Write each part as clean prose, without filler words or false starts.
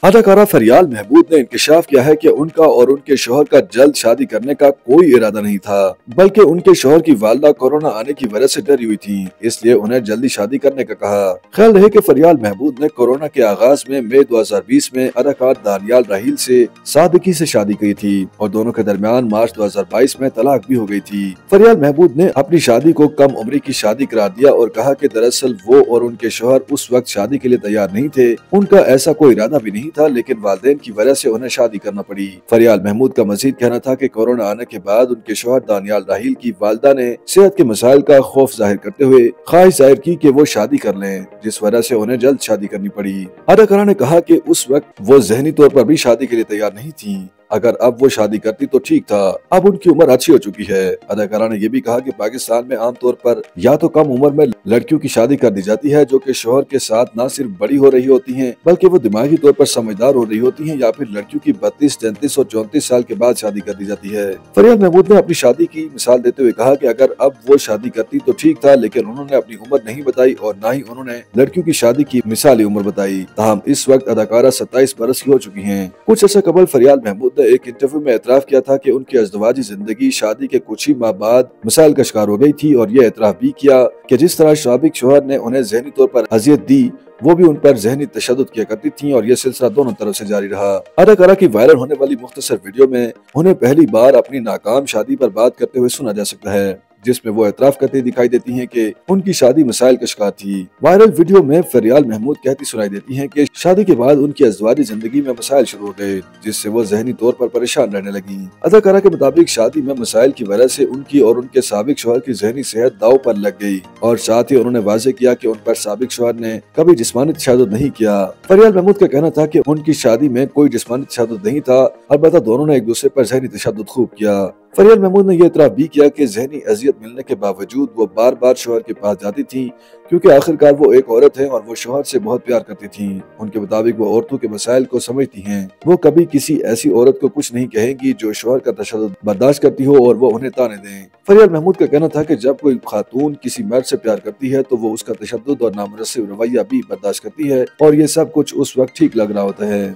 अदाकारा फरियाल महमूद ने इंकशाफ किया है कि उनका और उनके शोहर का जल्द शादी करने का कोई इरादा नहीं था, बल्कि उनके शोहर की वालदा कोरोना आने की वजह से डरी हुई थी, इसलिए उन्हें जल्दी शादी करने का कहा। ख्याल रहे कि फरियाल महमूद ने कोरोना के आगाज में मई 2020 में अदाकार दानियाल राहील से सादगी से शादी की थी और दोनों के दरमियान मार्च 2022 में तलाक भी हो गई थी। फरियाल महमूद ने अपनी शादी को कम उम्री की शादी करार दिया और कहा कि दरअसल वो और उनके शोहर उस वक्त शादी के लिए तैयार नहीं थे, उनका ऐसा कोई इरादा भी नहीं था, लेकिन वालिदैन की वजह से उन्हें शादी करना पड़ी। फरियाल महमूद का मजीद कहना था कि कोरोना आने के बाद उनके शोहर दानियाल राहील की वालदा ने सेहत के मसाइल का खौफ जाहिर करते हुए ख्वाहिश जाहिर की कि वो शादी कर लें, जिस वजह से उन्हें जल्द शादी करनी पड़ी। अदाकारा ने कहा कि उस वक्त वो जहनी तौर पर भी शादी के लिए तैयार नहीं थी, अगर अब वो शादी करती तो ठीक था, अब उनकी उम्र अच्छी हो चुकी है। अदाकारा ने यह भी कहा कि पाकिस्तान में आमतौर पर या तो कम उम्र में लड़कियों की शादी कर दी जाती है जो कि शोहर के साथ न सिर्फ बड़ी हो रही होती हैं, बल्कि वो दिमागी तौर पर समझदार हो रही होती हैं, या फिर लड़कियों की 32, 33 और 34 साल के बाद शादी कर दी जाती है। फरियाल महमूद ने अपनी शादी की मिसाल देते हुए कहा कि अगर अब वो शादी करती तो ठीक था, लेकिन उन्होंने अपनी उम्र नहीं बताई और न ही उन्होंने लड़कियों की शादी की मिसाली उम्र बताई। ताहम इस वक्त अदाकारा 27 बरस की हो चुकी है। कुछ अर्सा कबल फरियाल महमूद ने एक इंटरव्यू में एतराफ किया था कि उनकी अज़दवाजी जिंदगी शादी के कुछ ही माह बाद मसाइल का शिकार हो गई थी और यह एतराफ भी किया कि जिस तरह साबिक शोहर ने उन्हें जहनी तौर पर अजियत दी, वो भी उन पर जहनी तशद्दुद किया करती थी और यह सिलसिला दोनों तरफ से जारी रहा। अदाकारा की वायरल होने वाली मुख्तसर वीडियो में उन्हें पहली बार अपनी नाकाम शादी पर बात करते हुए सुना जा सकता है, जिसमें वो एतराफ करते दिखाई देती हैं कि उनकी शादी मसाइल का शिकार थी। वायरल वीडियो में फरियाल महमूद कहती सुनाई देती हैं कि शादी के बाद उनकी अज़दवाजी जिंदगी में मसाइल शुरू हो गए, जिससे वो जहनी तौर पर परेशान रहने लगी। अदाकारा के मुताबिक शादी में मसाइल की वजह से उनकी और उनके साबिक शोहर की जहनी सेहत दाव पर लग गई और साथ ही उन्होंने वाज़ेह किया कि उन पर साबिक शोहर ने कभी जिस्मानी तशद्दुद नहीं किया। फरियाल महमूद का कहना था कि उनकी शादी में कोई जिस्मानी तशद्दुद नहीं था, अलबत्ता दोनों ने एक दूसरे पर जहनी तशद्दुद खूब किया। फरियाल महमूद ने यह इतराफ भी किया कि जहनी अजियत मिलने के बावजूद वो बार बार शोहर के पास जाती थी, क्योंकि आखिरकार वो एक औरत है और वो शोहर से बहुत प्यार करती थी। उनके मुताबिक वो औरतों के मसाइल को समझती हैं, वो कभी किसी ऐसी औरत को कुछ नहीं कहेंगी जो शोहर का तशद्दुद बर्दाश्त करती हो और वो उन्हें ताने दें। फरियाल महमूद का कहना था कि जब कोई खातून किसी मर्द से प्यार करती है तो वो उसका तशद्दुद और नामुनस्सिब रवैया भी बर्दाश्त करती है और ये सब कुछ उस वक्त ठीक लग रहा होता है।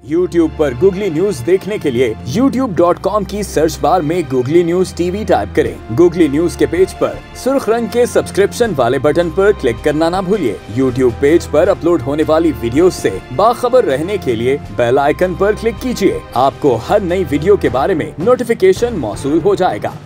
YouTube पर गूगली न्यूज देखने के लिए youtube.com की सर्च बार में गूगली न्यूज टीवी टाइप करें। गूगली न्यूज के पेज पर सुर्ख रंग के सब्सक्रिप्शन वाले बटन पर क्लिक करना ना भूलिए। YouTube पेज पर अपलोड होने वाली वीडियोस से बाखबर रहने के लिए बेल आइकन पर क्लिक कीजिए। आपको हर नई वीडियो के बारे में नोटिफिकेशन मौसूल हो जाएगा।